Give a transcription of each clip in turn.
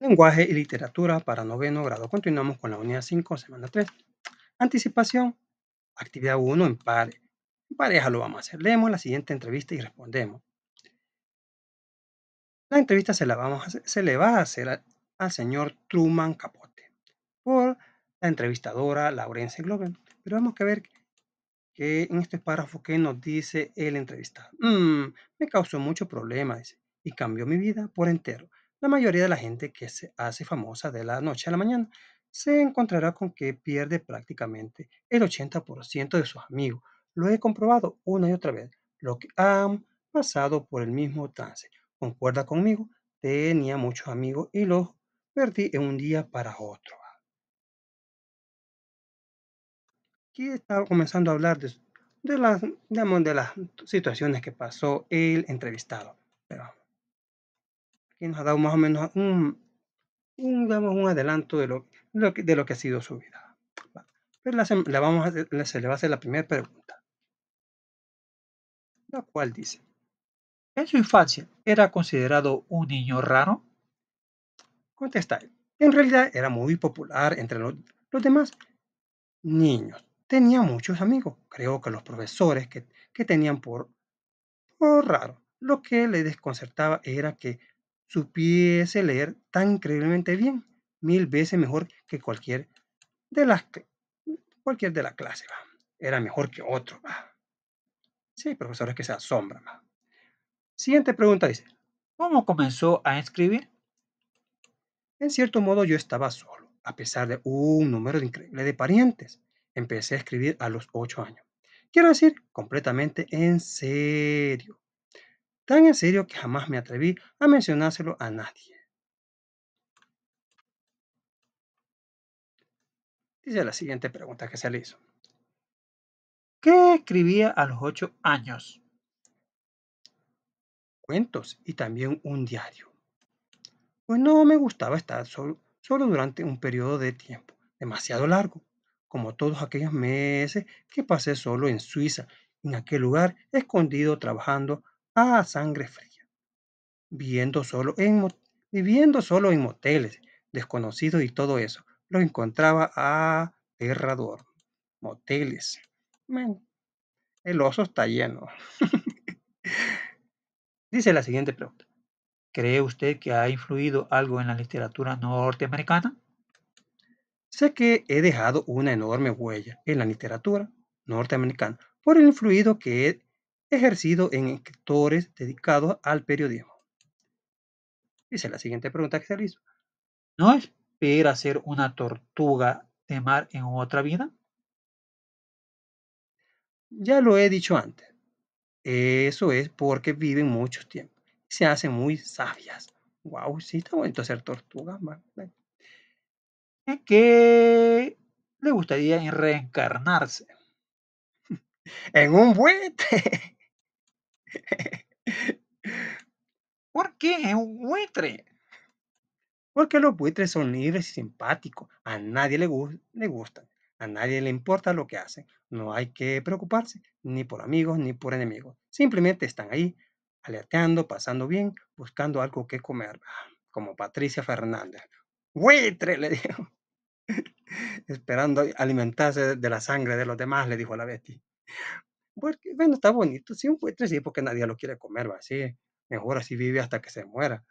Lenguaje y literatura para noveno grado. Continuamos con la unidad 5, semana 3. Anticipación. Actividad 1 en pares. En pareja lo vamos a hacer. Leemos la siguiente entrevista y respondemos. La entrevista se le va a hacer al señor Truman Capote por la entrevistadora Laurence Glover. Pero vamos a ver que en este párrafo que nos dice el entrevistado. Me causó mucho problema, dice, y cambió mi vida por entero. La mayoría de la gente que se hace famosa de la noche a la mañana se encontrará con que pierde prácticamente el 80% de sus amigos. Lo he comprobado una y otra vez. Lo que han pasado por el mismo trance. ¿Concuerda conmigo? Tenía muchos amigos y los perdí en un día para otro. Aquí está comenzando a hablar de las, digamos, de las situaciones que pasó el entrevistado. Pero aquí nos ha dado más o menos digamos, un adelanto de lo que ha sido su vida. Pero se le va a hacer la primera pregunta, la cual dice, En su infancia, ¿era considerado un niño raro? contesta él, en realidad era muy popular entre los demás niños. Tenía muchos amigos. Creo que los profesores que tenían por raro. Lo que le desconcertaba era que supiese leer tan increíblemente bien, 1000 veces mejor que cualquier de la clase. ¿Va? Era mejor que otro. ¿Va? Sí, hay profesores que se asombran. ¿Va? Siguiente pregunta dice, ¿Cómo comenzó a escribir? en cierto modo yo estaba solo, a pesar de un número increíble de parientes. Empecé a escribir a los 8 años. Quiero decir, completamente en serio. Tan en serio que jamás me atreví a mencionárselo a nadie. Dice la siguiente pregunta que se le hizo. ¿Qué escribía a los 8 años? Cuentos y también un diario. Pues no me gustaba estar solo durante un periodo de tiempo demasiado largo, como todos aquellos meses que pasé solo en Suiza, en aquel lugar escondido trabajando a sangre fría, viviendo solo en moteles, desconocidos y todo eso. Lo encontraba aterrador. Moteles. Man, el oso está lleno. Dice la siguiente pregunta. ¿Cree usted que ha influido algo en la literatura norteamericana? Sé que he dejado una enorme huella en la literatura norteamericana por el influido que he ejercido en escritores dedicados al periodismo. Dice la siguiente pregunta que se le hizo. ¿No espera ser una tortuga de mar en otra vida? Ya lo he dicho antes. Eso es porque viven mucho tiempo. Se hacen muy sabias. Wow, sí, está bonito ser tortuga. ¿En qué le gustaría reencarnarse? En un buitre. ¿Por qué en un buitre? Porque los buitres son libres y simpáticos. A nadie le gustan. A nadie le importa lo que hacen. No hay que preocuparse ni por amigos ni por enemigos. Simplemente están ahí, aleteando, pasando bien, buscando algo que comer. Como Patricia Fernández. ¡Buitre! Le dijo. Esperando alimentarse de la sangre de los demás, le dijo la Betty. Porque, bueno, está bonito. Sí, un buitre sí, porque nadie lo quiere comer, va. Sí, mejor así vive hasta que se muera.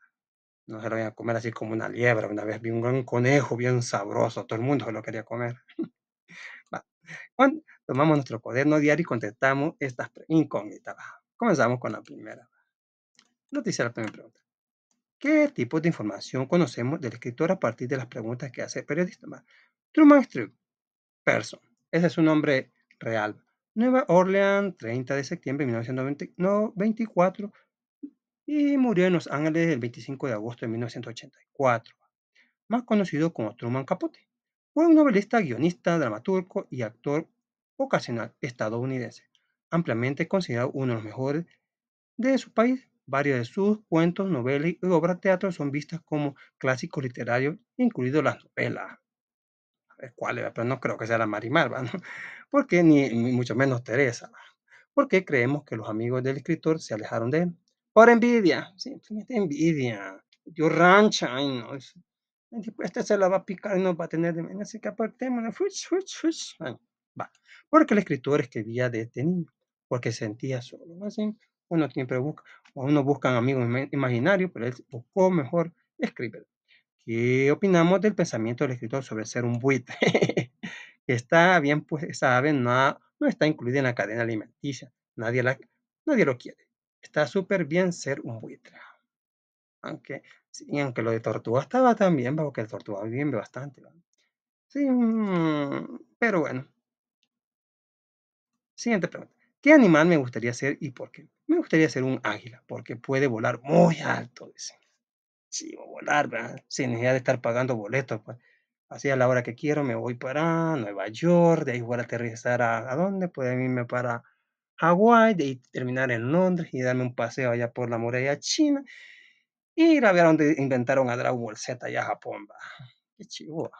No se lo vayan a comer así como una liebre. Una vez vi un gran conejo bien sabroso, todo el mundo se lo quería comer. Va. Tomamos nuestro cuaderno diario y contestamos estas incógnitas. Va. Comenzamos con la primera. Nos dice la primera pregunta. ¿Qué tipo de información conocemos del escritor a partir de las preguntas que hace el periodista? Va. Truman Street, Person. Ese es su nombre real. Nueva Orleans, 30 de septiembre de 1924 y murió en Los Ángeles el 25 de agosto de 1984. Más conocido como Truman Capote. Fue un novelista, guionista, dramaturgo y actor ocasional estadounidense, ampliamente considerado uno de los mejores de su país. Varios de sus cuentos, novelas y obras de teatro son vistas como clásicos literarios, incluidas las novelas. A ver cuáles, pero no creo que sea la Marimar, ¿va? ¿No? Porque ni mucho menos Teresa. ¿Va? Porque creemos que los amigos del escritor se alejaron de él. Por envidia, simplemente envidia. Yo rancha, ay no, Y tipo, este se la va a picar y nos va a tener demencia, así que apartémonos, fuch, fuch, fuch. Bueno, va. Porque el escritor escribía desde niño, porque sentía solo. Así, uno siempre busca, o uno busca amigos imaginarios, pero él buscó mejor escribir. ¿Qué opinamos del pensamiento del escritor sobre ser un buitre? Que está bien, pues sabe, no está incluida en la cadena alimenticia. Nadie lo quiere. Está súper bien ser un buitre. Aunque, sí, aunque lo de Tortuga estaba también, porque el Tortuga vive bastante, ¿va? Sí, pero bueno. Siguiente pregunta. ¿Qué animal me gustaría ser y por qué? Me gustaría ser un águila, porque puede volar muy alto, dice. Sí, volar, ¿verdad? Sin necesidad de estar pagando boletos, pues. Así a la hora que quiero me voy para Nueva York, de ahí voy a aterrizar ¿a dónde? Puedo irme para Hawái, de ahí terminar en Londres y darme un paseo allá por la muralla china, y ir a ver dónde inventaron a Dragon Ball Z allá a Japón, va. Qué chivo.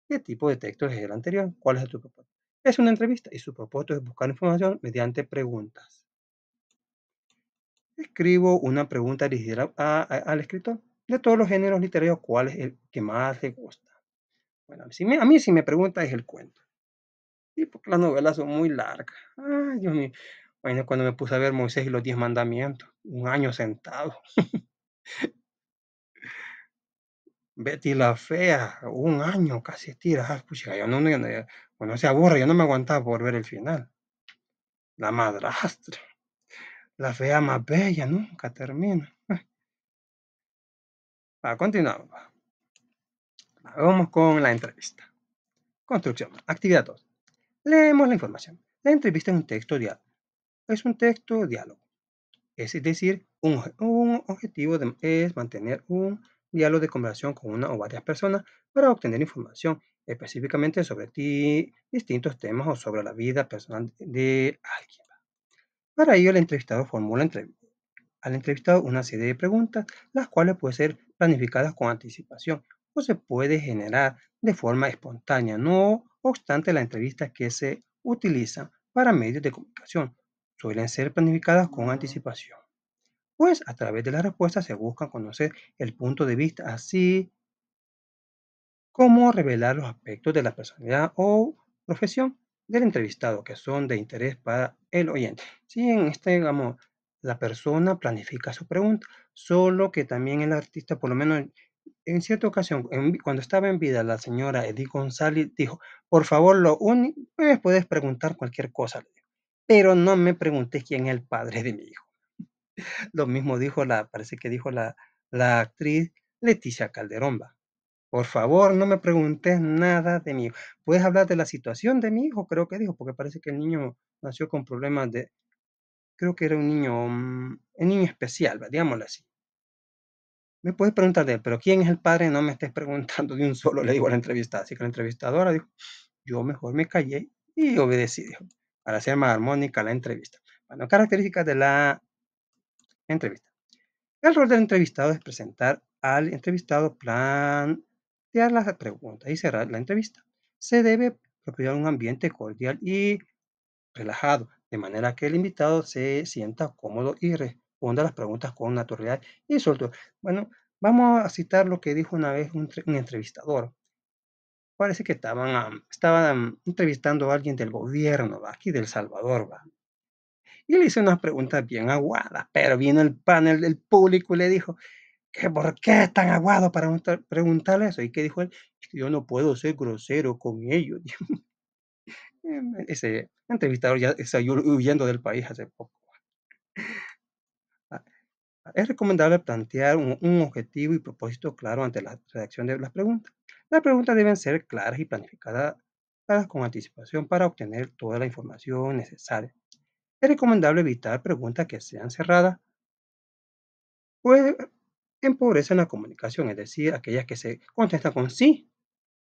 ¿Qué tipo de texto es el anterior? ¿Cuál es tu propósito? Es una entrevista y su propósito es buscar información mediante preguntas. Escribo una pregunta dirigida al escritor. De todos los géneros literarios, ¿cuál es el que más le gusta? Bueno, a mí si me pregunta es el cuento. Sí, porque las novelas son muy largas. Ay, Dios mío. Bueno, cuando me puse a ver Moisés y los 10 mandamientos, un año sentado. Betty la fea, un año casi estira. Ah, pucha, cuando se aburre, yo no me aguantaba por ver el final. La madrastra, la fea más bella, nunca termina. Continuamos. Vamos con la entrevista. Construcción. Actividad 2. Leemos la información. La entrevista es un texto diálogo. Es un texto diálogo. Es decir, un objetivo es mantener un diálogo de conversación con una o varias personas para obtener información específicamente sobre ti, distintos temas o sobre la vida personal de alguien. Para ello, el entrevistador formula al entrevistado una serie de preguntas, las cuales pueden ser planificadas con anticipación o se puede generar de forma espontánea. No obstante, las entrevistas que se utilizan para medios de comunicación suelen ser planificadas con anticipación, pues a través de las respuestas se busca conocer el punto de vista, así como revelar los aspectos de la personalidad o profesión del entrevistado que son de interés para el oyente. Si en este, digamos, la persona planifica su pregunta, solo que también el artista, por lo menos en cierta ocasión, cuando estaba en vida, la señora Edith González dijo, por favor, me puedes preguntar cualquier cosa, le dijo, pero no me preguntes quién es el padre de mi hijo. Lo mismo dijo parece que dijo la actriz Leticia Calderón. Va. Por favor, no me preguntes nada de mi hijo. ¿Puedes hablar de la situación de mi hijo? Creo que dijo, porque parece que el niño nació con problemas creo que era un niño especial, digámoslo así. Me puedes preguntar de él, pero ¿quién es el padre? No me estés preguntando de un solo, le digo a la entrevistada. Así que la entrevistadora dijo, yo mejor me callé y obedecí, dijo, para hacer más armónica la entrevista. Bueno, características de la entrevista. El rol del entrevistado es presentar al entrevistado, plantear las preguntas y cerrar la entrevista. Se debe propiedad un ambiente cordial y relajado, de manera que el invitado se sienta cómodo y responda las preguntas con naturalidad y soltura. Bueno, vamos a citar lo que dijo una vez un entrevistador. Parece que estaban entrevistando a alguien del gobierno, ¿va? Aquí de El Salvador, ¿va? Y le hizo unas preguntas bien aguadas, pero vino el panel del público y le dijo, ¿que por qué es tan aguado para preguntarle eso? ¿Y qué dijo él? Es que yo no puedo ser grosero con ellos. Ese entrevistador ya salió huyendo del país hace poco. Ah, Es recomendable plantear un objetivo y propósito claro ante la redacción de las preguntas. Las preguntas deben ser claras y planificadas con anticipación para obtener toda la información necesaria. Es recomendable evitar preguntas que sean cerradas, pues empobrecen la comunicación, es decir, aquellas que se contestan con sí.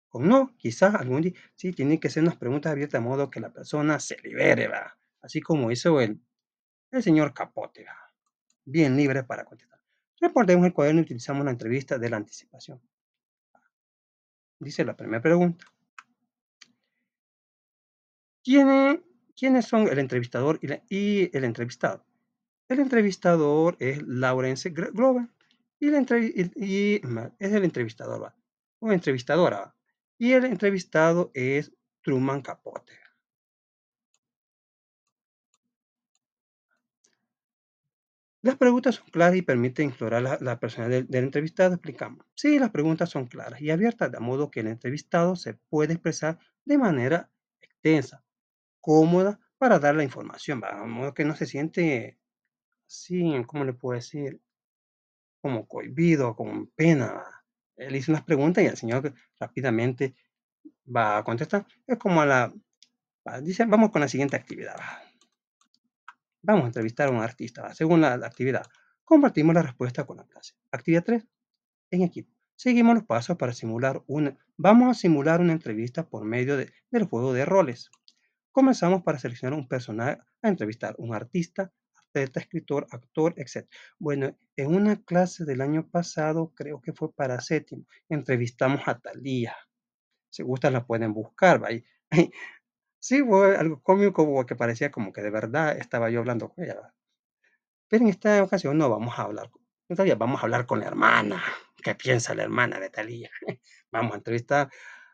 Con no, quizás algún día, sí, tienen que ser unas preguntas abiertas de modo que la persona se libere, ¿va? Así como hizo el señor Capote, ¿va? Bien libre para contestar. Recordemos el cuaderno y utilizamos la entrevista de la anticipación. Dice la primera pregunta. ¿Quiénes, ¿Quiénes son el entrevistador y el entrevistado? El entrevistador es Lawrence Glover y es el entrevistador, ¿va? o entrevistadora. Y el entrevistado es Truman Capote. Las preguntas son claras y permiten explorar la personalidad del entrevistado, explicamos. Sí, las preguntas son claras y abiertas, de modo que el entrevistado se puede expresar de manera extensa, cómoda, para dar la información, ¿va? De modo que no se siente así, ¿cómo le puedo decir? Como cohibido, con pena, ¿va? Él hizo unas preguntas y el señor rápidamente va a contestar. Es como dice, vamos con la siguiente actividad, ¿va? Vamos a entrevistar a un artista, ¿va? Según la actividad. Compartimos la respuesta con la clase. Actividad 3 en equipo. Seguimos los pasos para vamos a simular una entrevista por medio del juego de roles. Comenzamos para seleccionar un personaje a entrevistar, un artista, atleta, escritor, actor, etc. Bueno, en una clase del año pasado, creo que fue para séptimo, entrevistamos a Thalía. Si gustan la pueden buscar, ¿va? Sí, fue algo cómico porque parecía como que de verdad estaba yo hablando con ella, ¿va? Pero en esta ocasión no vamos a hablar con Thalía, vamos a hablar con la hermana. ¿Qué piensa la hermana de Thalía? Vamos a entrevistar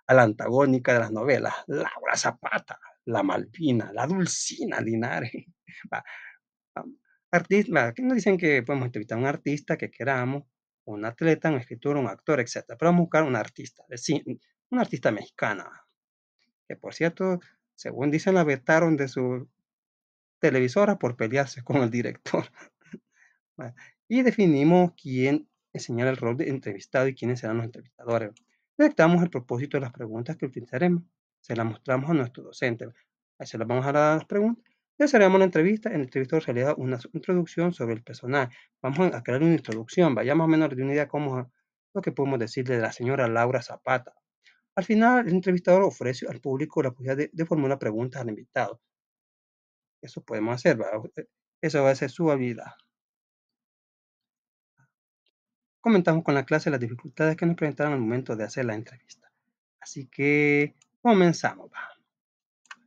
a la antagónica de las novelas, Laura Zapata, la Malvina, la Dulcina Linares. Va, va, que nos dicen que podemos entrevistar a un artista que queramos, un atleta, un escritor, un actor, etcétera. Pero vamos a buscar un artista, una artista mexicana, que por cierto, según dicen, la vetaron de su televisora por pelearse con el director. Va, y definimos quién enseñará el rol de entrevistado y quiénes serán los entrevistadores. Redactamos el propósito de las preguntas que utilizaremos. Se las mostramos a nuestro docente. Ahí se las vamos a dar las preguntas. Ya cerramos la entrevista. El entrevistador realiza una introducción sobre el personaje. Vamos a crear una introducción. Vayamos más o menos de una idea cómo lo que podemos decirle de la señora Laura Zapata. Al final, el entrevistador ofrece al público la posibilidad de formular preguntas al invitado. Eso podemos hacer, ¿va? Eso va a ser su habilidad. Comentamos con la clase las dificultades que nos presentaron al momento de hacer la entrevista. Así que comenzamos. Va.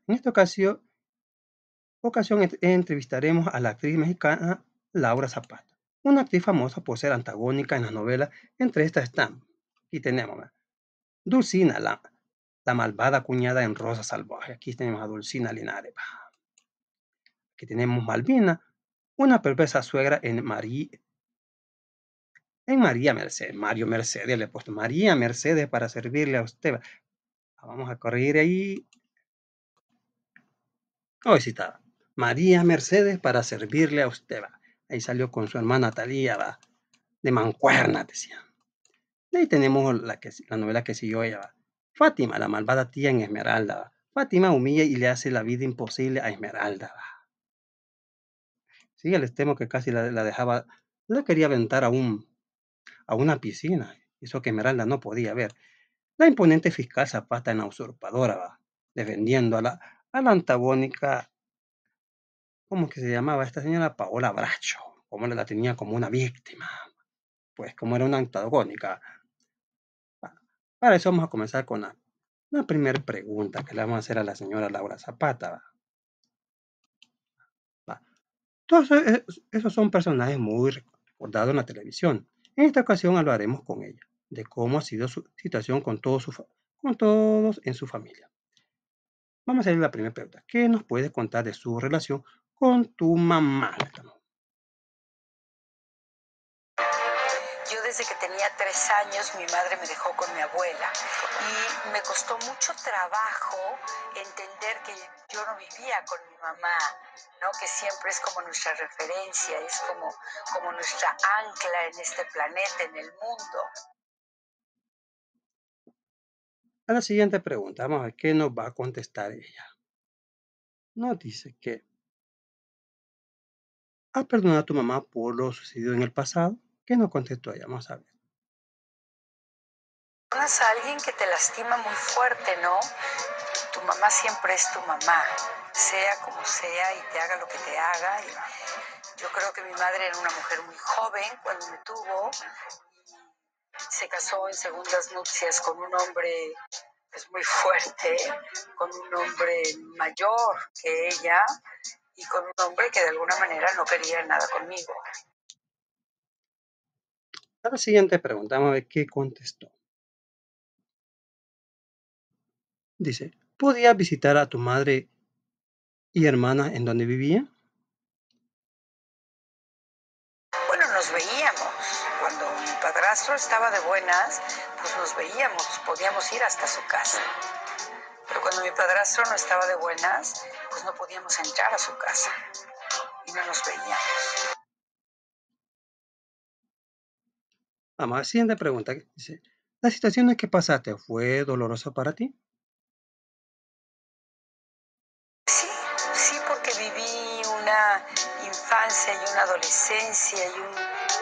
En esta ocasión entrevistaremos a la actriz mexicana Laura Zapata, una actriz famosa por ser antagónica en las novelas. Entre estas están, aquí tenemos Dulcina, la malvada cuñada en Rosa Salvaje. Aquí tenemos a Dulcina Linares. Va. Aquí tenemos Malvina, una perversa suegra en María Mercedes. Mario Mercedes le he puesto María Mercedes para servirle a usted. Vamos a corregir ahí. Hoy sí está. María Mercedes para servirle a usted. Va. Ahí salió con su hermana Talía, va. De mancuerna, decía. Y ahí tenemos la novela que siguió ella. Va. Fátima, la malvada tía en Esmeralda. Va. Fátima humilla y le hace la vida imposible a Esmeralda. Va. Sí, el extremo que casi la dejaba, la quería aventar a una piscina. Eso que Esmeralda no podía ver. La imponente fiscal Zapata en la usurpadora, va. Defendiendo a la antagónica. ¿Cómo que se llamaba esta señora? Paola Bracho, como la tenía como una víctima, pues como era una antagónica. Para eso vamos a comenzar con la primera pregunta que le vamos a hacer a la señora Laura Zapata. Va. Todos esos son personajes muy recordados en la televisión. En esta ocasión hablaremos con ella, de cómo ha sido su situación con todos en su familia. Vamos a hacer la primera pregunta. ¿Qué nos puedes contar de su relación con tu mamá? Yo desde que tenía 3 años mi madre me dejó con mi abuela y me costó mucho trabajo entender que yo no vivía con mi mamá, ¿no? Que siempre es como nuestra referencia, es como nuestra ancla en este planeta, en el mundo. A la siguiente pregunta, vamos a ver qué nos va a contestar ella. Nos dice que ¿has perdonado a tu mamá por lo sucedido en el pasado? ¿Qué nos contestó ella? Vamos a ver. Conoces a alguien que te lastima muy fuerte, ¿no? Tu mamá siempre es tu mamá, sea como sea y te haga lo que te haga. Y yo creo que mi madre era una mujer muy joven cuando me tuvo. Se casó en segundas nupcias con un hombre pues, muy fuerte, con un hombre mayor que ella y con un hombre que de alguna manera no quería nada conmigo. A la siguiente pregunta, vamos a ver qué contestó. Dice, ¿podías visitar a tu madre y hermana en donde vivían? Bueno, nos veíamos. Cuando mi padrastro estaba de buenas, pues nos veíamos, podíamos ir hasta su casa. Pero cuando mi padrastro no estaba de buenas, pues no podíamos entrar a su casa y no nos veíamos. Vamos a la siguiente pregunta. Dice, ¿la situación en que pasaste fue dolorosa para ti? Sí, sí, porque viví una infancia y una adolescencia y un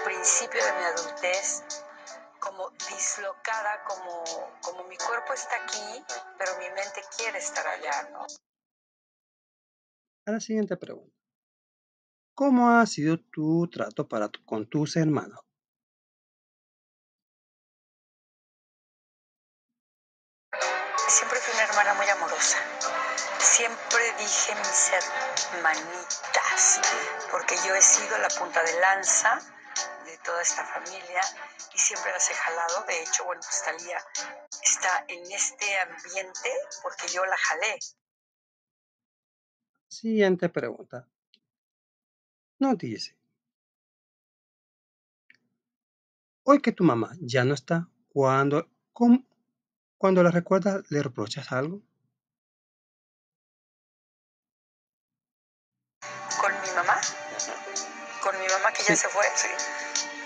principio de mi adultez como dislocada, como mi cuerpo está aquí, pero mi mente quiere estar allá, ¿no? A la siguiente pregunta. ¿Cómo ha sido tu trato con tus hermanos? Siempre fui una hermana muy amorosa. Siempre dije mis hermanitas, porque yo he sido la punta de lanza de toda esta familia y siempre las he jalado. De hecho, bueno, pues Talía está en este ambiente porque yo la jalé. Siguiente pregunta. Nos dice, hoy que tu mamá ya no está, cuando la recuerdas, ¿le reprochas algo? Con mi mamá que ya Sí, se fue, sí.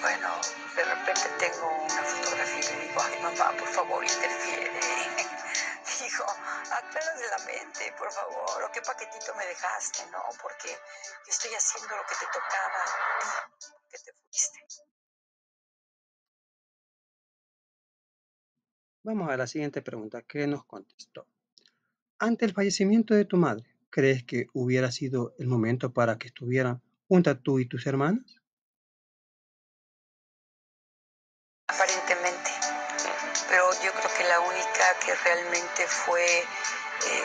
Bueno, de repente tengo una fotografía y le digo, ay mamá, por favor, interfiere. Digo, aclaras de la mente, por favor, o qué paquetito me dejaste, ¿no? Porque yo estoy haciendo lo que te tocaba a ti, que te fuiste. vamos a la siguiente pregunta que nos contestó. Ante el fallecimiento de tu madre, ¿crees que hubiera sido el momento para que estuvieran juntas tú y tus hermanas? Aparentemente, pero yo creo que la única que realmente fue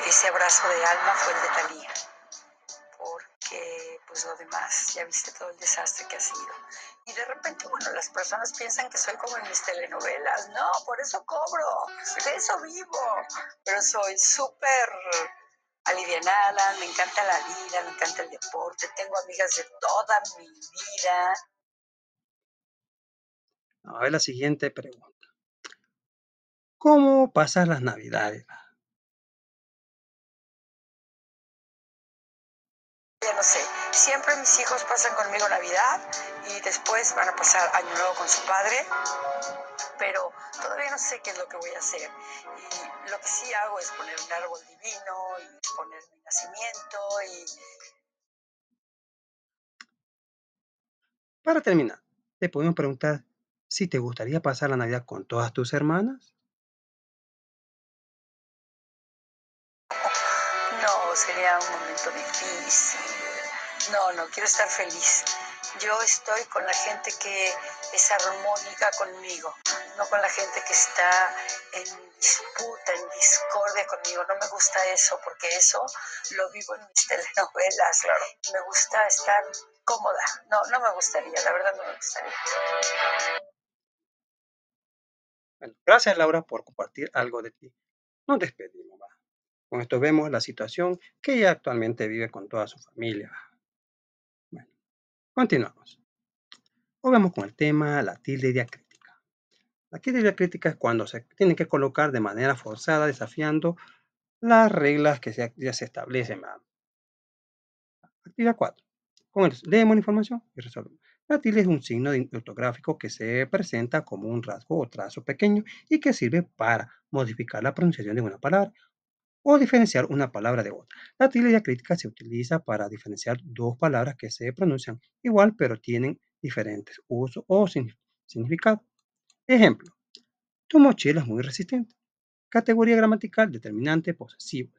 ese abrazo de alma fue el de Talía, porque pues lo demás, ya viste todo el desastre que ha sido. Y de repente, bueno, las personas piensan que soy como en mis telenovelas, no, por eso cobro, de eso vivo, pero soy súper alivianada, me encanta la vida, me encanta el deporte, tengo amigas de toda mi vida. A ver la siguiente pregunta. ¿Cómo pasas las navidades? Ya no sé, siempre mis hijos pasan conmigo Navidad y después van a pasar Año Nuevo con su padre, pero todavía no sé qué es lo que voy a hacer. Y lo que sí hago es poner un árbol divino y poner mi nacimiento y Para terminar, te podemos preguntar si te gustaría pasar la Navidad con todas tus hermanas. no, sería un momento difícil. No, no, quiero estar feliz. Yo estoy con la gente que es armónica conmigo, no con la gente que está en disputa, en discordia conmigo. No me gusta eso, porque eso lo vivo en mis telenovelas. Claro. Me gusta estar cómoda. No, no me gustaría, la verdad no me gustaría. Bueno, gracias Laura por compartir algo de ti. Nos despedimos. Va. Con esto vemos la situación que ella actualmente vive con toda su familia. Bueno, continuamos. Hoy vamos con el tema la tilde diacrítica. La tilde diacrítica es cuando se tiene que colocar de manera forzada, desafiando las reglas que ya se establecen. ¿Va? Actividad 4. Con esto, leemos la información y resolvemos. La tilde es un signo ortográfico que se presenta como un rasgo o trazo pequeño y que sirve para modificar la pronunciación de una palabra o diferenciar una palabra de otra. La tilde diacrítica se utiliza para diferenciar dos palabras que se pronuncian igual pero tienen diferentes usos o significados. Ejemplo, tu mochila es muy resistente. Categoría gramatical, determinante, posesivo.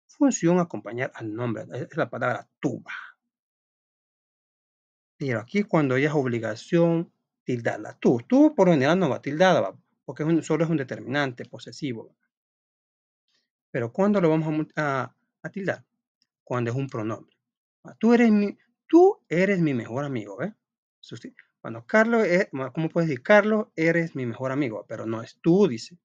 Función acompañar al nombre, es la palabra tuba. Pero aquí cuando ella es obligación, tildarla. Tú por lo general no va tildada, ¿va? Porque solo es un determinante posesivo. Pero ¿cuándo lo vamos a tildar? Cuando es un pronombre. Tú eres mi mejor amigo, ¿ves? Cuando Carlos es, ¿cómo puedes decir? Carlos, eres mi mejor amigo, pero no es tú, dice.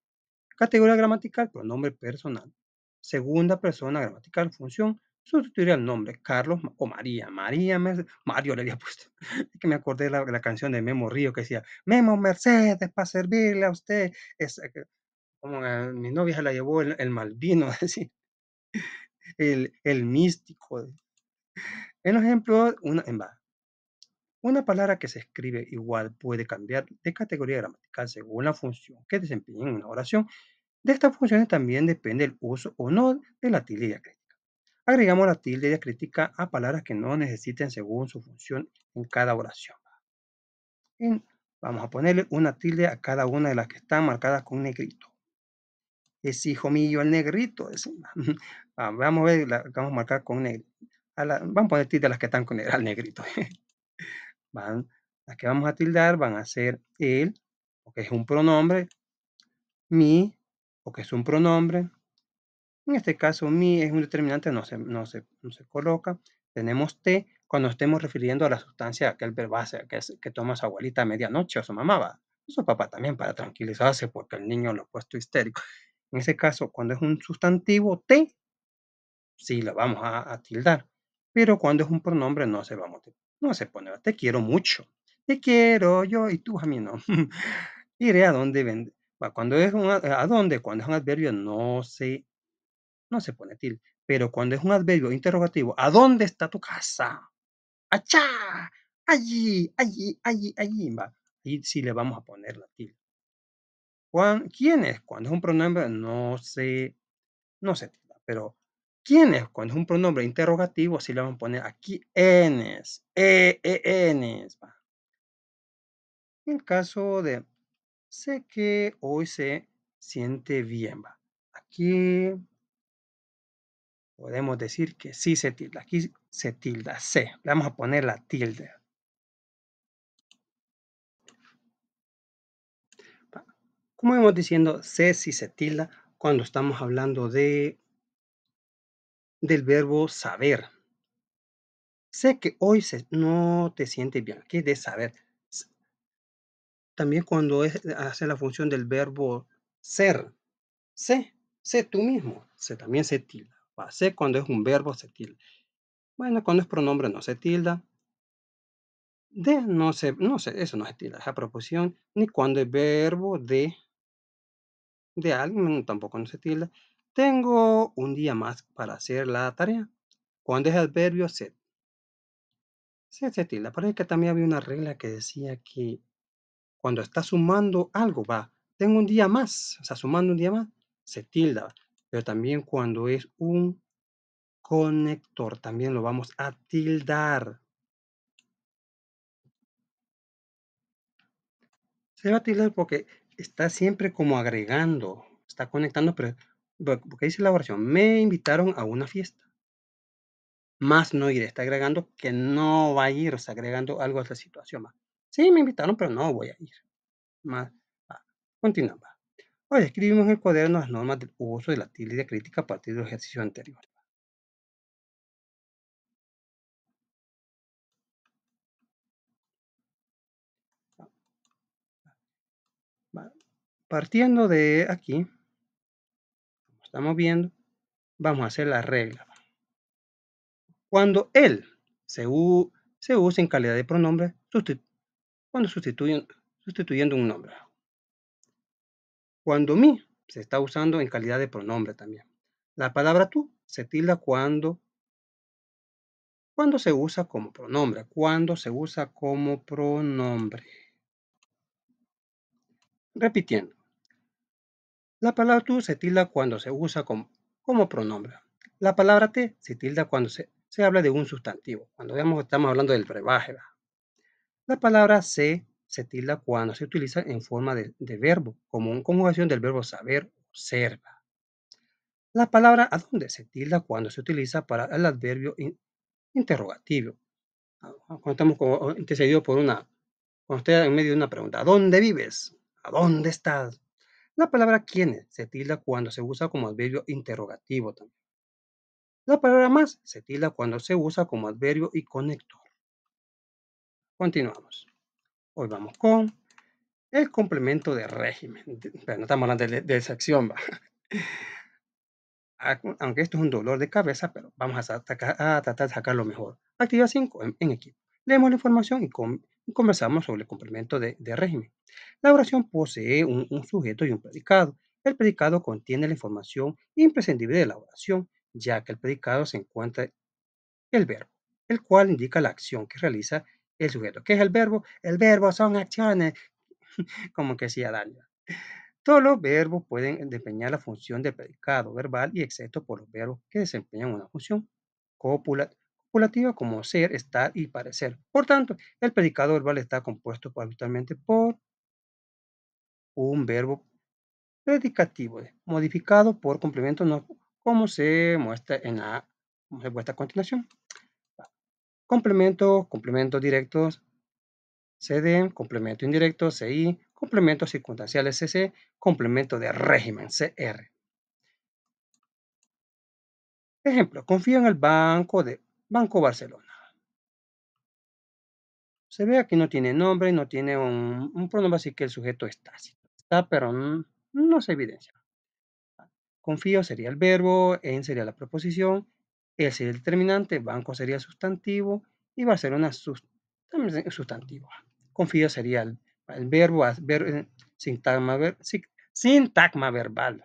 Categoría gramatical, pronombre personal. Segunda persona gramatical, función, sustituir el nombre Carlos o María. Mario le había puesto. Es que me acordé de la canción de Memo Río que decía, Memo Mercedes, para servirle a usted. Como mi novia se la llevó el Malvino, decía, el místico. En ejemplo, una palabra que se escribe igual puede cambiar de categoría gramatical según la función que desempeña en una oración. De estas funciones también depende el uso o no de la tilde diacrítica. Agregamos la tilde diacrítica a palabras que no necesiten según su función en cada oración. Vamos a ponerle una tilde a cada una de las que están marcadas con negrito. Es hijo mío el negrito. Vamos a ver, vamos a marcar con negrito. Vamos a poner tilde a las que están con al negrito. Las que vamos a tildar van a ser él, porque es un pronombre, mi, porque es un pronombre. En este caso, mi es un determinante, no se coloca. Tenemos te cuando estemos refiriendo a la sustancia, aquel verbáceo que toma su abuelita a medianoche o su mamá, va. Su papá también para tranquilizarse porque el niño lo ha puesto histérico. En ese caso, cuando es un sustantivo, te, sí lo vamos a tildar. Pero cuando es un pronombre, no se pone, te quiero mucho. Te quiero yo y tú a mí no. Iré a donde vende. Cuando es a dónde, cuando es un adverbio, no se pone tilde. Pero cuando es un adverbio interrogativo, ¿a dónde está tu casa? ¡Achá! Allí, allí, allí, allí. Ahí sí le vamos a poner la tilde. ¿Quién es? Cuando es un pronombre, no se tilda. Pero ¿quién es? Cuando es un pronombre interrogativo, sí le vamos a poner aquí enes. Enes. En el caso de sé que hoy se siente bien. Aquí podemos decir que sí se tilda. Aquí se tilda. Se. Le vamos a poner la tilde. Como vamos diciendo, se si se tilda cuando estamos hablando del verbo saber. Sé que hoy no te sientes bien. Aquí es de saber. También cuando hace la función del verbo ser. Sé tú mismo. También se tilda. Sé cuando es un verbo se tilda. Bueno, cuando es pronombre no se tilda. No sé, eso no se tilda, esa proposición, ni cuando es verbo de alguien, tampoco no se tilda. Tengo un día más para hacer la tarea. Cuando es adverbio, se tilda. Parece que también había una regla que decía que cuando está sumando algo, tengo un día más, o sea, sumando un día más, se tilda. Pero también cuando es un conector, también lo vamos a tildar. Se va a tildar porque está siempre como agregando, está conectando, pero porque dice la oración, me invitaron a una fiesta, más no iré, está agregando que no va a ir, está agregando algo a esta situación. Sí, me invitaron, pero no voy a ir. Más, continuamos. Hoy escribimos en el cuaderno las normas del uso de la tilde crítica a partir del ejercicio anterior. Partiendo de aquí, como estamos viendo, vamos a hacer la regla. Cuando él se usa en calidad de pronombre, cuando sustituyendo un nombre. Cuando mi se está usando en calidad de pronombre también. La palabra tú se tilda cuando se usa como pronombre. Cuando se usa como pronombre. Repitiendo. La palabra tú se tilda cuando se usa como pronombre. La palabra te se tilda cuando se habla de un sustantivo. Cuando estamos hablando del brebaje. La palabra se tilda cuando se utiliza en forma de verbo, como en conjugación del verbo saber o ser. La palabra a dónde se tilda cuando se utiliza para el adverbio interrogativo. Cuando estamos antecedido cuando esté en medio de una pregunta, ¿a dónde vives? ¿A dónde estás? La palabra quién se tilda cuando se usa como adverbio interrogativo también. La palabra más se tilda cuando se usa como adverbio y conector. Continuamos. Hoy vamos con El complemento de régimen. Pero no estamos hablando de sección, ¿va? Aunque esto es un dolor de cabeza, pero vamos a tratar de sacarlo mejor. Actividad 5 en equipo. Leemos la información y conversamos sobre el complemento de régimen. La oración posee un sujeto y un predicado. El predicado contiene la información imprescindible de la oración, ya que el predicado se encuentra el verbo, el cual indica la acción que realiza el sujeto. ¿Qué es el verbo? El verbo son acciones, como que decía Daniel. Todos los verbos pueden desempeñar la función de predicado verbal y excepto por los verbos que desempeñan una función copulativa como ser, estar y parecer. Por tanto, el predicado verbal está compuesto habitualmente por un verbo predicativo modificado por complemento no como se muestra a continuación. Complementos directos, CD, complemento indirecto, CI, complementos circunstanciales, CC, complemento de régimen, CR. Ejemplo, confío en el Banco Barcelona. Se ve aquí no tiene nombre, no tiene un pronombre, así que el sujeto es tácito. Está, pero no se evidencia. Confío sería el verbo, en sería la preposición, el sería el determinante, banco sería el sustantivo y Barcelona también es sustantivo. Confío sería el verbo, sintagma verbal.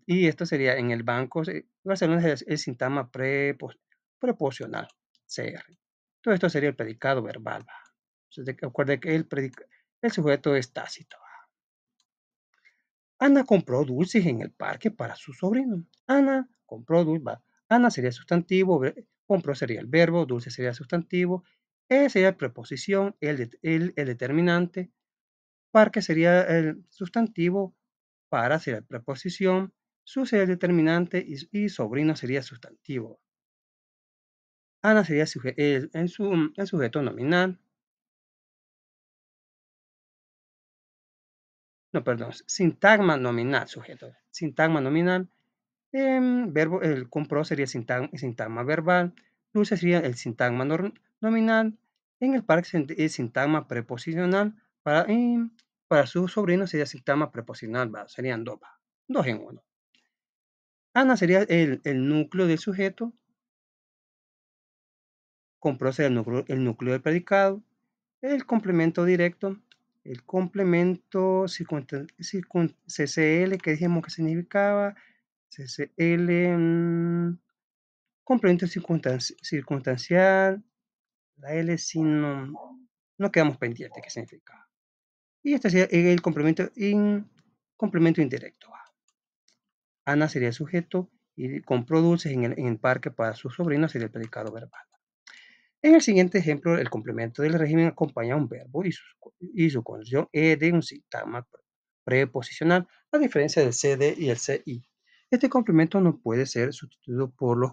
Y esto sería en el banco, Barcelona es el sintagma preposicional, CR. Todo esto sería el predicado verbal. Recuerde que el sujeto es tácito. Ana compró dulces en el parque para su sobrino. Ana compró dulces. Ana sería el sustantivo, compró sería el verbo, dulce sería el sustantivo, sería la preposición, el determinante, parque sería el sustantivo, para sería la preposición, su sería el determinante y sobrino sería el sustantivo. Ana sería el sujeto nominal. No, perdón, sintagma nominal, sujeto. Sintagma nominal. Verbo, el compró sería sintagma verbal, dulce sería el sintagma nominal, en el parque el sintagma preposicional, para su sobrino sería sintagma preposicional, serían dos en uno. Ana sería el núcleo del sujeto, compró sería el núcleo del predicado, el complemento directo, el complemento CCL, que dijimos que significaba, CCL, complemento circunstancial, la L sí no quedamos pendientes qué significa. Y este sería el complemento indirecto. Ana sería el sujeto y compró dulces en el parque para su sobrino, sería el predicado verbal. En el siguiente ejemplo, el complemento del régimen acompaña a un verbo y su conjunción es de un sintagma preposicional, a diferencia del CD y el CI. Este complemento no puede ser sustituido por los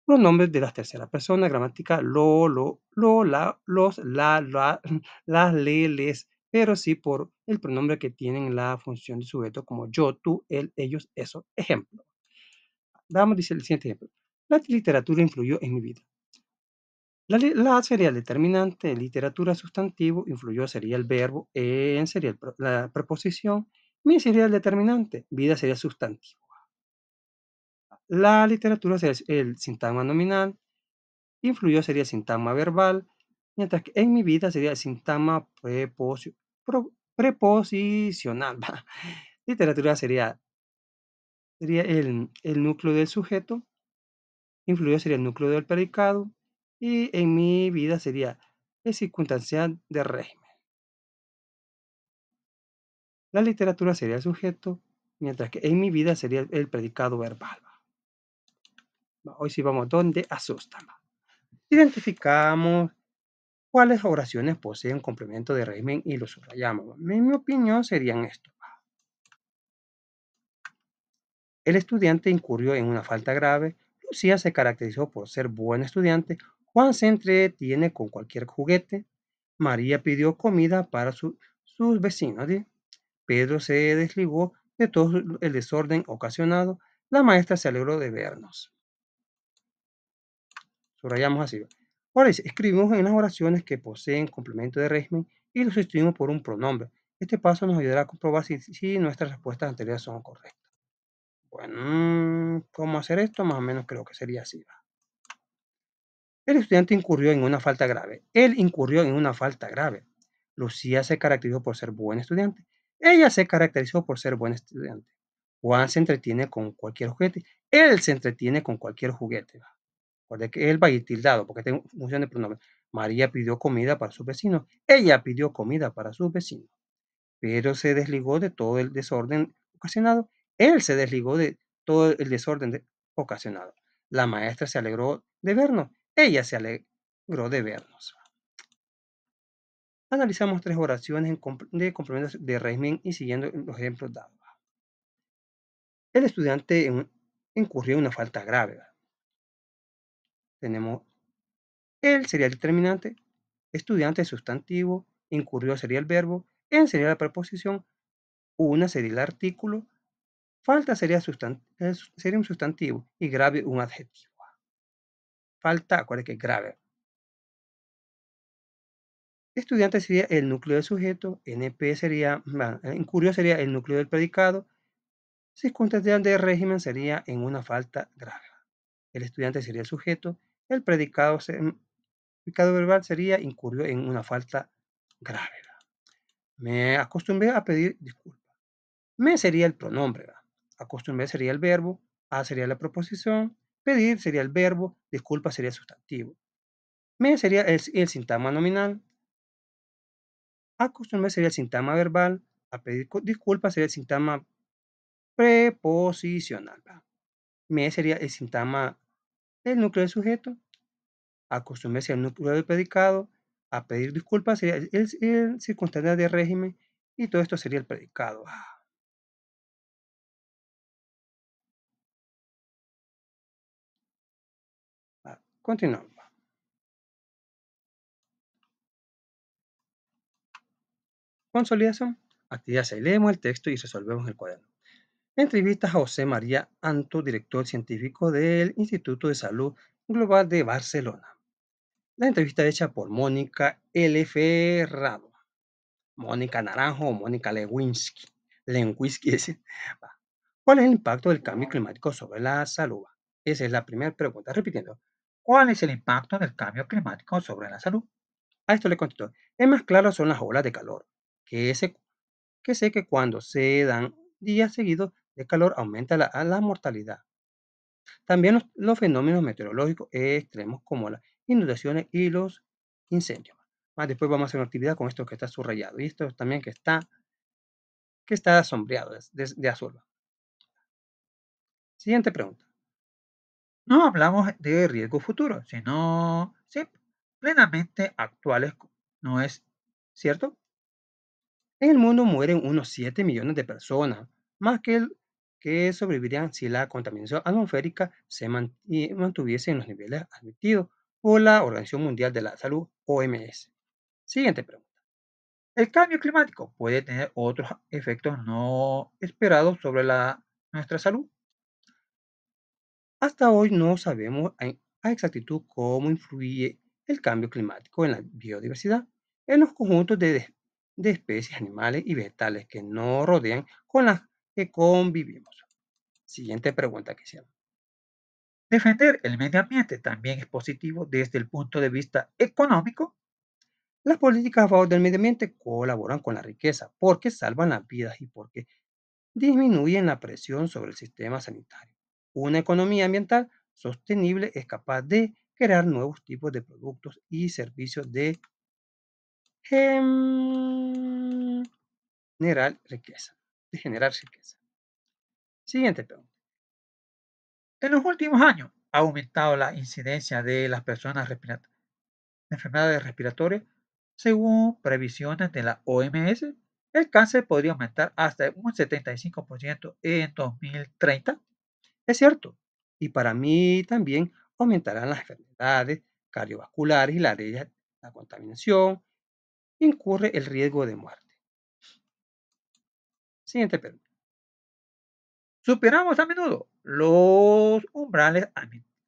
pronombres de las terceras personas, gramática la, los, las, les, pero sí por el pronombre que tienen la función de sujeto como yo, tú, él, ellos, eso. Ejemplo. Dice el siguiente ejemplo. La literatura influyó en mi vida. La sería el determinante, literatura sustantivo, influyó sería el verbo, en sería la preposición, mi sería el determinante, vida sería sustantivo. La literatura sería el sintagma nominal, influyó sería el sintagma verbal, mientras que en mi vida sería el sintagma preposicional. Literatura sería el núcleo del sujeto, influyó sería el núcleo del predicado, y en mi vida sería el circunstancial de régimen. La literatura sería el sujeto, mientras que en mi vida sería el predicado verbal. Hoy sí vamos donde asusta. Identificamos cuáles oraciones poseen complemento de régimen y los subrayamos. En mi opinión serían estos. El estudiante incurrió en una falta grave. Lucía se caracterizó por ser buena estudiante. Juan se entretiene con cualquier juguete. María pidió comida para sus vecinos. Pedro se desligó de todo el desorden ocasionado. La maestra se alegró de vernos. Subrayamos así. Ahora dice, escribimos en las oraciones que poseen complemento de régimen y lo sustituimos por un pronombre. Este paso nos ayudará a comprobar si nuestras respuestas anteriores son correctas. Bueno, ¿cómo hacer esto? Más o menos creo que sería así. El estudiante incurrió en una falta grave. Él incurrió en una falta grave. Lucía se caracterizó por ser buen estudiante. Ella se caracterizó por ser buen estudiante. Juan se entretiene con cualquier juguete. Él se entretiene con cualquier juguete. Recuerde que él va a ir tildado porque tengo función de pronombre. María pidió comida para su vecino. Ella pidió comida para su vecino. Pero se desligó de todo el desorden ocasionado. Él se desligó de todo el desorden ocasionado. La maestra se alegró de vernos. Ella se alegró de vernos. Analizamos 3 oraciones de complementos de régimen y siguiendo los ejemplos dados. El estudiante incurrió en una falta grave. Tenemos él sería el determinante, estudiante sustantivo, incurrió sería el verbo, en sería la preposición, una sería el artículo, falta sería un sustantivo y grave un adjetivo. Falta, acuérdense que es grave. Estudiante sería el núcleo del sujeto, NP sería, incurrió sería el núcleo del predicado, circunstancial de régimen sería en una falta grave. El estudiante sería el sujeto, el predicado verbal sería incurrió en una falta grave. Me acostumbré a pedir disculpas. Me sería el pronombre. Acostumbré sería el verbo, a sería la proposición, pedir sería el verbo, disculpa sería el sustantivo. Me sería el sintagma nominal, acostumbré sería el sintagma verbal, a pedir disculpas sería el sintagma preposicional. Me sería el sintagma del núcleo del sujeto, acostumbré sería el núcleo del predicado, a pedir disculpas sería el circunstancial de régimen y todo esto sería el predicado. Continuamos. Consolidación. Actividad 6. Leemos el texto y resolvemos el cuaderno. Entrevista a José María Anto, director científico del Instituto de Salud Global de Barcelona. La entrevista hecha por Mónica L. Ferrado, Mónica Naranjo o Mónica Lewinsky. ¿Cuál es el impacto del cambio climático sobre la salud? Esa es la primera pregunta. Repitiendo. ¿Cuál es el impacto del cambio climático sobre la salud? A esto le contestó. Es más claro son las olas de calor, que sé que cuando se dan días seguidos de calor aumenta la mortalidad. También los fenómenos meteorológicos extremos como las inundaciones y los incendios. Después vamos a hacer una actividad con esto que está subrayado y esto también que está sombreado de azul. Siguiente pregunta. No hablamos de riesgos futuros, sino plenamente actuales, ¿no es cierto? En el mundo mueren unos 7 millones de personas, más que sobrevivirían si la contaminación atmosférica se mantuviese en los niveles admitidos por la Organización Mundial de la Salud, OMS. Siguiente pregunta. El cambio climático puede tener otros efectos no esperados sobre nuestra salud. Hasta hoy no sabemos a exactitud cómo influye el cambio climático en la biodiversidad, en los conjuntos de especies animales y vegetales que nos rodean con las que convivimos. Siguiente pregunta que hicieron. Defender el medio ambiente también es positivo desde el punto de vista económico. Las políticas a favor del medio ambiente colaboran con la riqueza porque salvan las vidas y porque disminuyen la presión sobre el sistema sanitario. Una economía ambiental sostenible es capaz de crear nuevos tipos de productos y servicios de generar riqueza. Siguiente pregunta. En los últimos años ha aumentado la incidencia de las personas enfermedades respiratorias. Según previsiones de la OMS, el cáncer podría aumentar hasta un 75% en 2030. Es cierto. Y para mí también aumentarán las enfermedades cardiovasculares y la contaminación. Incurre el riesgo de muerte. Siguiente pregunta. Superamos a menudo los umbrales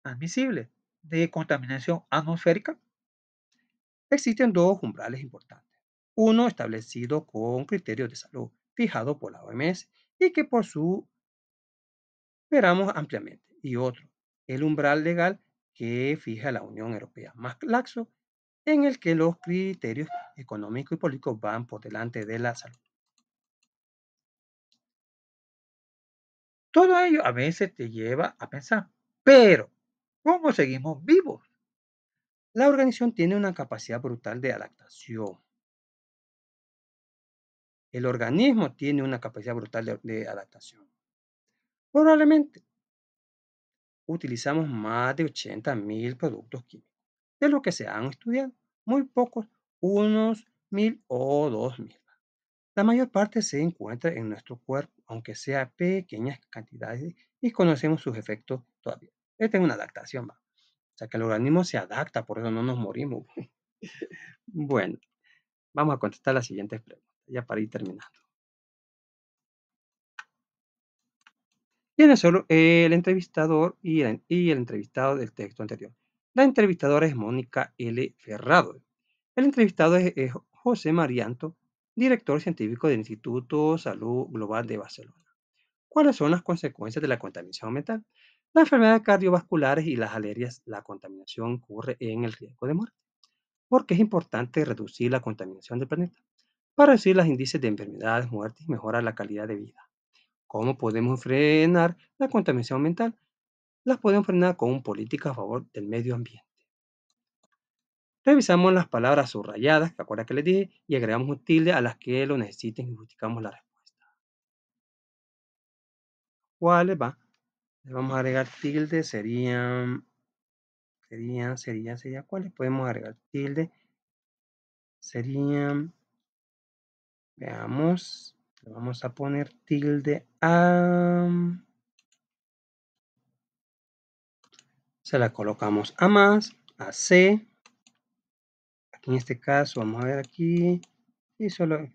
admisibles de contaminación atmosférica. Existen dos umbrales importantes. Uno establecido con criterios de salud fijado por la OMS y que por su esperamos ampliamente. Y otro, el umbral legal que fija la Unión Europea, más laxo, en el que los criterios económicos y políticos van por delante de la salud. Todo ello a veces te lleva a pensar, pero ¿cómo seguimos vivos? La organización tiene una capacidad brutal de adaptación. El organismo tiene una capacidad brutal de adaptación. Probablemente utilizamos más de 80.000 productos químicos, de lo que se han estudiado, muy pocos, unos 1.000 o 2.000. La mayor parte se encuentra en nuestro cuerpo, aunque sea pequeñas cantidades y conocemos sus efectos todavía. Esta es una adaptación, ¿va? O sea que el organismo se adapta, por eso no nos morimos. Bueno, vamos a contestar las siguientes preguntas, ya para ir terminando. ¿Quién es solo el entrevistador y el entrevistado del texto anterior? La entrevistadora es Mónica L. Ferrado. El entrevistado es José Marianto, director científico del Instituto Salud Global de Barcelona. ¿Cuáles son las consecuencias de la contaminación ambiental? Las enfermedades cardiovasculares y las alergias. La contaminación ocurre en el riesgo de muerte. ¿Por qué es importante reducir la contaminación del planeta? Para reducir los índices de enfermedades, muertes y mejorar la calidad de vida. ¿Cómo podemos frenar la contaminación ambiental? Las podemos frenar con políticas a favor del medio ambiente. Revisamos las palabras subrayadas, que acuerda que les dije, y agregamos un tilde a las que lo necesiten y justificamos la respuesta. ¿Cuáles va? Le vamos a agregar tilde, serían, ¿cuáles podemos agregar tilde? Serían, veamos, le vamos a poner tilde a, se la colocamos a más, a C, aquí en este caso, vamos a ver aquí, y solo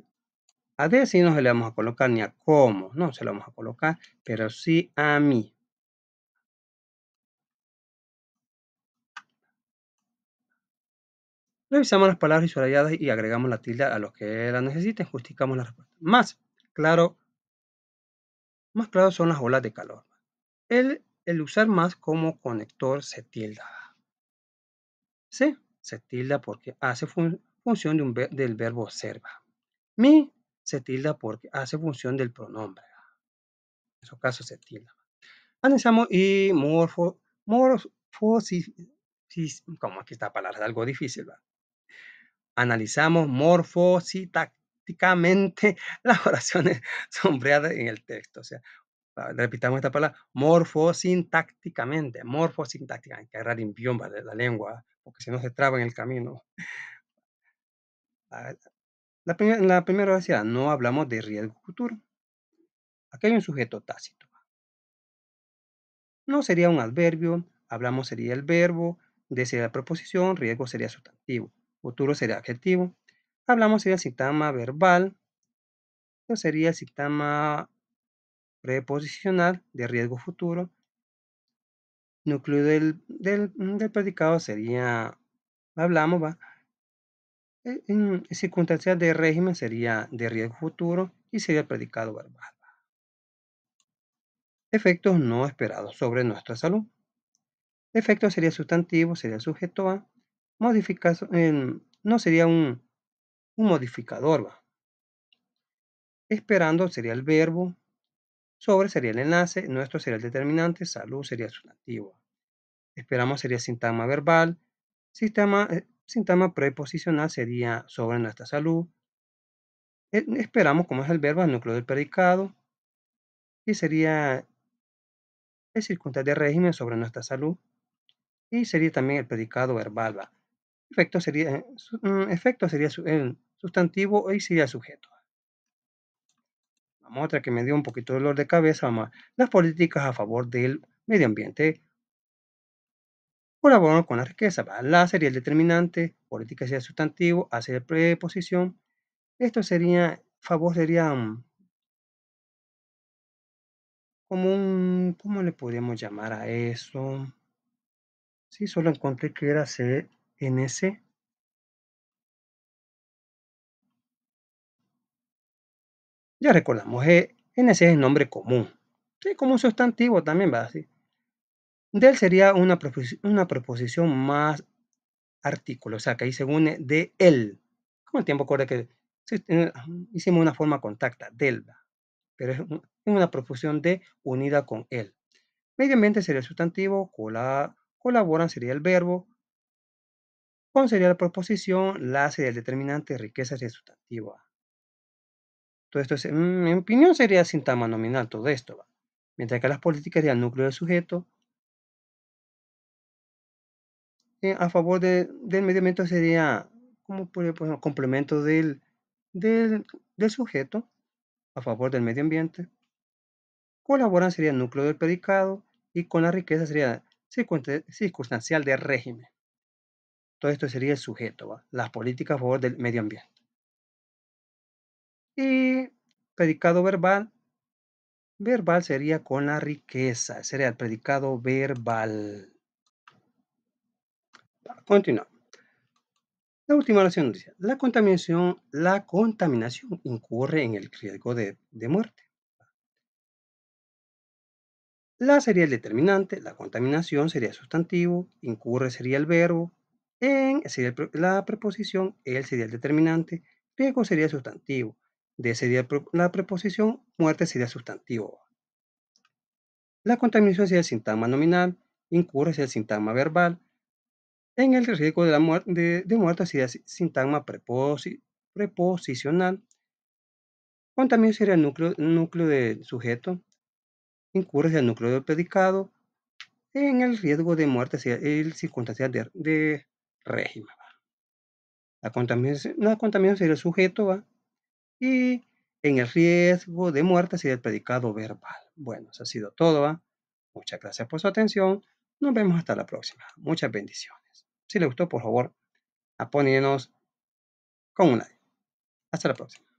a D sí no se le vamos a colocar ni a cómo, no se lo vamos a colocar, pero sí a mí. Revisamos las palabras subrayadas y agregamos la tilde a los que la necesiten, justificamos la respuesta. Más claro son las olas de calor. El usar más como conector se tilda. Sí, se tilda porque hace función del verbo ser. Mi se tilda porque hace función del pronombre. En esos casos se tilda. Analizamos y como aquí esta palabra es algo difícil, ¿va? Analizamos morfositácticamente las oraciones sombreadas en el texto. O sea, repitamos esta palabra, morfosintácticamente, hay que agarrar idioma de la lengua, porque si no se traba en el camino. La primera decía, no hablamos de riesgo futuro. Aquí hay un sujeto tácito. No sería un adverbio, hablamos sería el verbo, de sería la preposición, riesgo sería sustantivo, futuro sería adjetivo, hablamos sería el sintagma verbal, esto sería el sintagma preposicional de riesgo futuro, núcleo del predicado sería, hablamos, va, en circunstancias de régimen sería de riesgo futuro y sería el predicado verbal. Efectos no esperados sobre nuestra salud. Efecto sería sustantivo, sería el sujeto A. Modificación, no sería un modificador, ¿va? Esperando sería el verbo, sobre sería el enlace, nuestro sería el determinante, salud sería el sustantivo. Esperamos sería sintagma verbal, sintagma preposicional sería sobre nuestra salud. Esperamos, como es el verbo, el núcleo del predicado, y sería el circunstancia de régimen sobre nuestra salud, y sería también el predicado verbal, ¿va? Efecto sería el sustantivo y sería el sujeto. Vamos a otra que me dio un poquito de dolor de cabeza. Vamos a las políticas a favor del medio ambiente colaboran con la riqueza. ¿Va? La sería el determinante, política sería el sustantivo, A sería la preposición. Esto sería, favor sería como un, ¿cómo le podríamos llamar a eso? Sí, solo encontré que era CNC. Ya recordamos, ese es el nombre común. Sí, como un sustantivo también va así. Del sería una preposición más artículo, o sea, que ahí se une de él. Con el tiempo, acuerda que hicimos una forma contacta, del, ¿va? Pero es una proposición de unida con él. Medio ambiente sería el sustantivo, colaboran sería el verbo, con sería la proposición, la sería el determinante, riqueza sería el sustantivo. ¿Va? Todo esto, en mi opinión, sería sintagma nominal, todo esto. ¿Va? Mientras que las políticas serían el núcleo del sujeto, a favor del medio ambiente sería, como por ejemplo, complemento del sujeto, a favor del medio ambiente. Colaboran sería el núcleo del predicado y con la riqueza sería circunstancial del régimen. Todo esto sería el sujeto, ¿va? Las políticas a favor del medio ambiente. Y predicado verbal sería con la riqueza, sería el predicado verbal. Continuamos. La última oración dice, la contaminación incurre en el riesgo de muerte. La sería el determinante, la contaminación sería el sustantivo, incurre sería el verbo, sería la preposición, el sería el determinante, riesgo sería el sustantivo, de sería la preposición, muerte sería el sustantivo. La contaminación sería el sintagma nominal, incurre sería el sintagma verbal, en el riesgo de, de muerte sería el sintagma preposicional, contaminación sería el núcleo del sujeto, incurre sería el núcleo del predicado, en el riesgo de muerte sería el circunstancial de régimen. La contaminación sería el sujeto, ¿va? Y en el riesgo de muerte sería el predicado verbal. Bueno, eso ha sido todo, ¿va? Muchas gracias por su atención. Nos vemos hasta la próxima. Muchas bendiciones. Si le gustó, por favor, apóyenos con un like. Hasta la próxima.